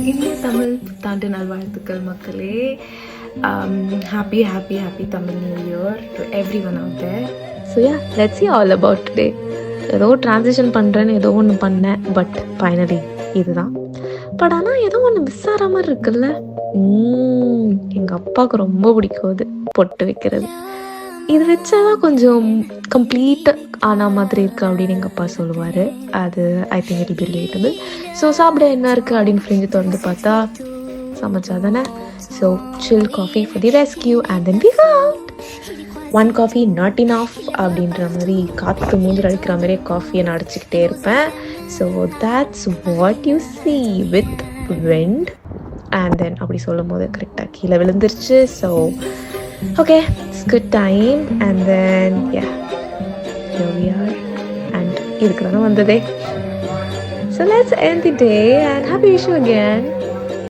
இனிய தமிழ் புத்தாண்டு நல்வாழ்த்துக்கள் மக்களே. Happy happy happy Tamil new year to everyone out there. So yeah, let's see all about today. ஏதோ transition பண்ணுறேன்னு ஏதோ ஒன்று பண்ணேன், பட் ஃபைனலி இதுதான். பட் ஆனால் ஏதோ ஒன்று மிஸ் ஆகிற மாதிரி இருக்குல்ல. எங்கள் அப்பாவுக்கு ரொம்ப பிடிக்கும் அது, பொட்டு வைக்கிறது. இது வச்சாதான் கொஞ்சம் கம்ப்ளீட் ஆன மாதிரி இருக்குது அப்படின்னு எங்கள் அப்பா சொல்லுவார். அது I think it be relatable. So சாப்பிட என்ன இருக்குது அப்படின்னு ஃப்ரிஞ்சு திறந்து பார்த்தா சமைச்சா தானே. So chill coffee for the rescue and then we out. One coffee not enough அப்படின்ற மாதிரி காற்று மூஞ்சில் அடிக்கிற மாதிரியே காஃபியை நான் அடிச்சுக்கிட்டே இருப்பேன். So that's what you see with wind. And then அப்படி சொல்லும் போது கரெக்டாக கீழே விழுந்துருச்சு. So okay, it's good time. And then yeah, here we are. And இதுக்கு தானே வந்ததே. So let's end the day and happy wish you again.